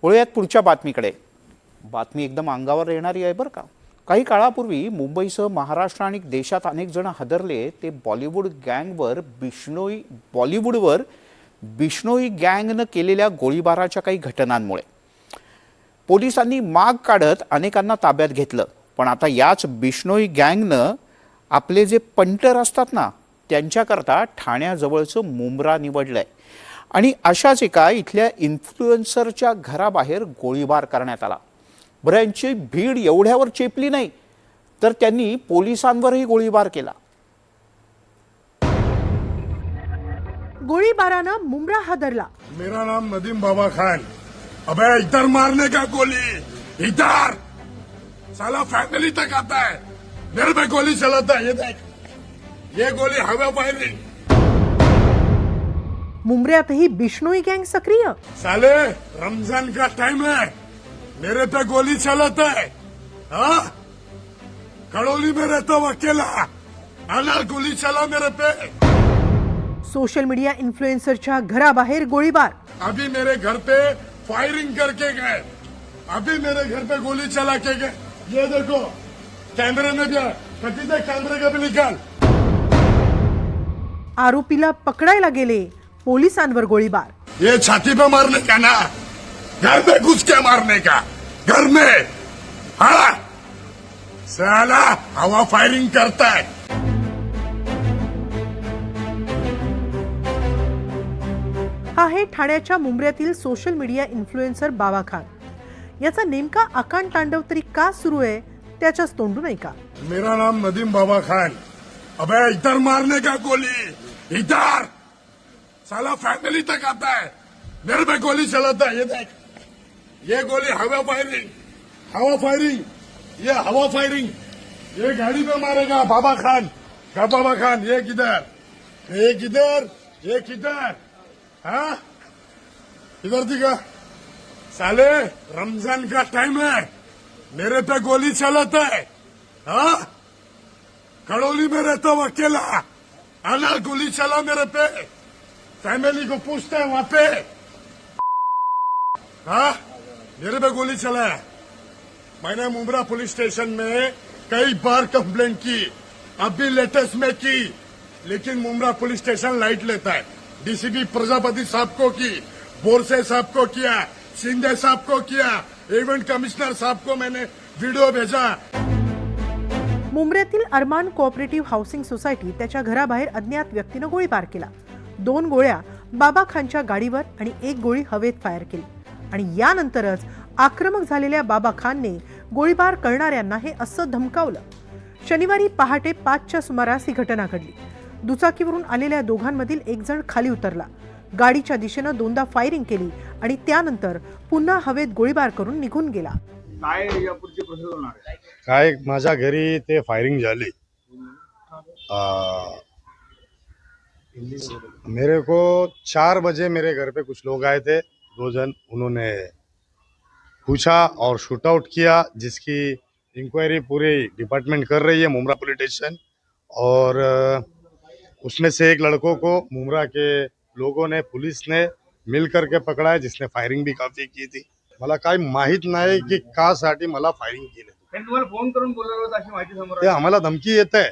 वळूयात पुढच्या बातमीकडे। बातमी एकदम अंगावर येणारी आहे बरं का। काही काळापूर्वी मुंबईसह महाराष्ट्र आणि देशात अनेक जण हादरले ते बॉलिवूडवर बिश्नोई गँगनं केलेल्या गोळीबाराच्या काही घटनांमुळे। पोलिसांनी माग काढत अनेकांना ताब्यात घेतलं, पण आता याच बिश्नोई गँगनं आपले जे पंटर असतात ना त्यांच्याकरता ठाण्याजवळचं मुंब्रा निवडलंय आणि अशाच एका इथल्या इन्फ्लुएन्सरच्या घराबाहेर गोळीबार करण्यात आला। बरं, यांची भीड एवढ्यावर चेपली नाही तर त्यांनी पोलिसांवरही गोळीबार केला। गोळीबारानं मुंब्रा हादरला। मेरा नाम नदीम बाबा खान। अबे इधर मारने का गोली, इधर साला फैमिली तक आता है। मेरे पे गोली चलाता है, ये देख, ये गोली हवा फायरिंग। मुंब्र्यातही बिश्नोई गँग सक्रिय। साले रमजान का टाइम है, मेरे पे गोली चलाता है। हाँ, कड़ोली में रहता हूँ अकेला, आना गोली चला मेरे पे। सोशल मीडिया इन्फ्लुएन्सरच्या घराबाहेर गोळीबार। अभी मेरे घर पे फायरिंग करके गए, अभी मेरे घर पे गोली चला के गए। ये देखो कैमरे में भी है, कभी कैमरे का भी निकाल। आरोपीला पकडायला गेले, पोलिसांवर गोळीबार। ये छाती पे मारने का ना, घर में घुस के मारने का, घर में। हाँ, साला हवा फायरिंग करता है। हा आहे ठाण्याच्या मुंब्र्यातील सोशल मीडिया इन्फ्लुएन्सर बाबा खान। याचा नेमका आकांड तांडव तरी का सुरू आहे त्याच्याच तोंडून ऐका। मेरा नाम नदीम बाबा खान। अबे इधर मारने का गोली, इधर साला फैमिली तक आता है। मेरे पे गोली चलाता है, ये देख, ये गोली हवा फायरिंग, हवा फायरिंग, ये हवा फायरिंग। ये गाड़ी पे मारेगा बाबा खान का। बाबा खान ये किधर, ये किधर, ये किधर। हाँ, इधर दिखा। साले रमजान का टाइम है, मेरे पे गोली चलाता है। हाँ, कड़ोली में रहता हूँ अकेला, आना गोली चला मेरे पे। फैमिली को पूछता है वहां पे। हाँ, मेरे पे गोली चला है। मैंने मुंब्रा पुलिस स्टेशन में कई बार कंप्लेंट की, अभी लेटेस्ट में की, लेकिन मुंब्रा पुलिस स्टेशन लाइट लेता है। डीसीपी प्रजापति साहब को की, बोरसे साहब को किया, शिंदे साहब को किया, इवेंट कमिश्नर साहब को मैंने वीडियो भेजा। मुंब्र्यातील अरमान कोऑपरेटिव्ह हाऊसिंग सोसायटी त्याच्या घराबाहेर अज्ञात व्यक्तीनं गोळीबार केला। 2 गोळ्या बाबा खानच्या गाडीवर आणि 1 गोळी हवेत फायर केली आणि यानंतरच आक्रमक झालेल्या बाबा खानने गोळीबार करणाऱ्यांना हे असं धमकावलं। शनिवारी पहाटे 5च्या सुमारास ही घटना घडली। दुचाकीवरून आलेल्या दोघांमधील एक जण खाली उतरला, गाडीच्या दिशेनं 2दा फायरिंग केली आणि त्यानंतर पुन्हा हवेत गोळीबार करून निघून गेला। काय माझ्या घरी ते फायरिंग झाली। मेरे को 4 बजे मेरे घर पे कुछ लोग आए थे, 2 जन, उन्होंने पूछा और शूट आउट किया, जिसकी इंक्वायरी पूरी डिपार्टमेंट कर रही है, मुंब्रा पुलिस स्टेशन। और उसमें से एक लड़कों को मुंब्रा के लोगों ने, पुलिस ने मिल करके पकड़ा है, जिसने फायरिंग भी काफी की थी। मला काय माहित नाही की कासाठी मला फायरिंग केली। तुम्हाला फोन करून बोलवलं होतं अशी माहिती समोर ते आम्हाला धमकी येत आहे,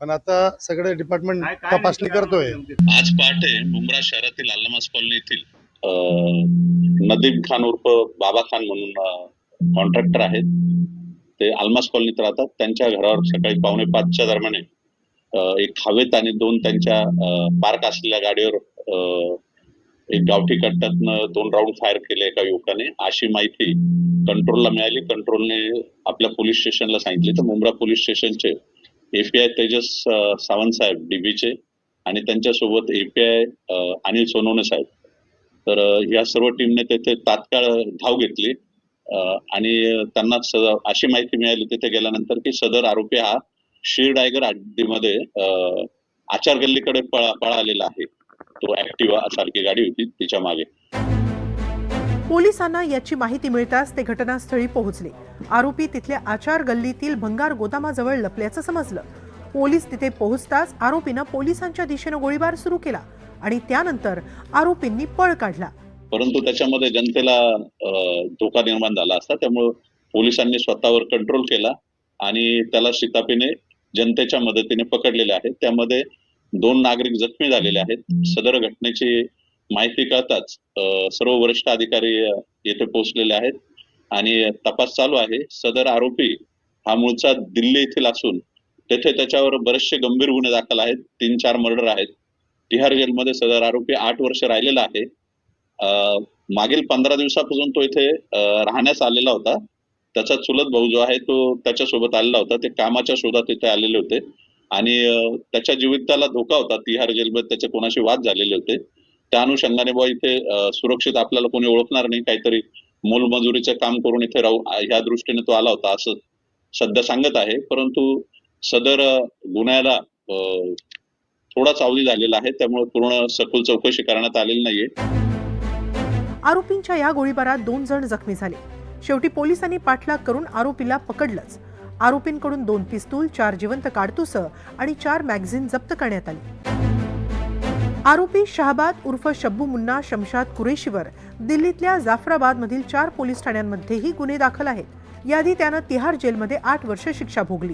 पण आता सगळे डिपार्टमेंट तपासणी करतोय। आज पहाटे मुंब्रा शहरातील अल्लामास कॉलनी येथील नदीम खान उर्फ बाबा खान म्हणून कॉन्ट्रॅक्टर आहेत, ते अल्मास कॉलनीत राहतात। त्यांच्या घरावर सकाळी 4:45च्या दरम्यान एक हवेत आणि 2 त्यांच्या पार्क असलेल्या गाडीवर एक गावठी कट्ट्यातनं 2 राऊंड फायर केले एका युवकाने, अशी माहिती कंट्रोलला मिळाली। कंट्रोलने आपल्या पोलीस स्टेशनला सांगितले, तर मुंब्रा पोलीस स्टेशनचे एपीआय तेजस सावंत साहेब डीबीचे आणि त्यांच्यासोबत एपीआय अनिल सोनवणे साहेब, तर या सर्व टीमने तेथे तात्काळ धाव घेतली आणि त्यांना अशी माहिती मिळाली तिथे गेल्यानंतर की सदर आरोपी हा शिरडायगर हद्दीमध्ये आचार गल्लीकडे पळालेला आहे। तो ऍक्टिव्हा सारखी गाडी होती तिच्या मागे। पोलिसांना याची माहिती मिळताच ते घटनास्थळी पोहोचले। आरोपी तिथल्या आचार गल्लीतील भंगार गोदामाजवळ लपल्याचं समजलं। पोलीस तिथे पोहोचताच आरोपीनं पोलिसांच्या दिशेनं गोळीबार सुरू केला आणि त्यानंतर आरोपींनी पळ काढला। परंतु त्याच्यामध्ये जनतेला धोका निर्माण झाला असता. त्यामुळे पोलिसांनी स्वतःवर कंट्रोल केला आणि त्याला शिताफीने जनतेच्या मदतीने पकडलेले आहे. त्यामध्ये 2 नागरिक जखमी झालेले आहेत. सदर घटनेची माहिती कळताच सर्व वरिष्ठ अधिकारी येथे पोहोचलेले आहेत आणि तपास चालू आहे. सदर आरोपी हा मूळचा दिल्ली येथील असून तेथे त्याच्यावर बरेचसे गंभीर गुन्हे दाखल आहेत. 3-4 मर्डर आहेत. तिहार जेलमध्ये सदर आरोपी 8 वर्ष राहिलेला आहे. मागील 15 दिवसापासून तो इथे राहण्यास आलेला होता. त्याचा चुलत भाऊ जो आहे तो त्याच्यासोबत आलेला होता. ते कामाच्या शोधात इथे आलेले होते आणि त्याच्या जीविताला धोका होता. तिहार जेलमध्ये त्याचे कोणाशी वाद झालेले होते. त्या अनुषंगाने बुवा इथे सुरक्षित आपल्याला कोणी ओळखणार नाही, काहीतरी मोलमजुरीचे काम करून इथे राहू ह्या दृष्टीने तो आला होता असं सध्या सांगत आहे. परंतु सदर गुन्ह्याला थोडाच अवधी झालेला आहे. त्यामुळे पूर्ण सखोल चौकशी करण्यात आलेली नाहीये. आरोपींच्या या गोळीबारात 2 जण जखमी झाले. शेवटी पोलिसांनी पाठलाग करून आरोपीला पकडलंच. आरोपींकडून 2 पिस्तूल, 4 जिवंत काडतुसं आणि 4 मॅगझिन जप्त करण्यात आली. आरोपी शहाबाद उर्फ शब्बू मुन्ना शमशाद कुरेशीवर दिल्लीतल्या जाफराबादमधील 4 पोलीस ठाण्यांमध्येही गुन्हे दाखल आहेत. याआधी त्यानं तिहार जेलमध्ये 8 वर्ष शिक्षा भोगली.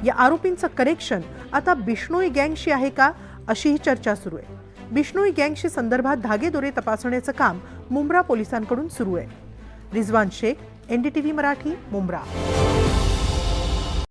या आरोपींचं कनेक्शन आता बिश्नोई गँगशी आहे का, अशीही चर्चा सुरू आहे. बिश्नोई गँगशी संदर्भात धागेदोरे तपासण्याचं काम मुंब्रा पोलिसांकडून सुरू आहे. रिजवान शेख, NDTV मराठी, मुंब्रा.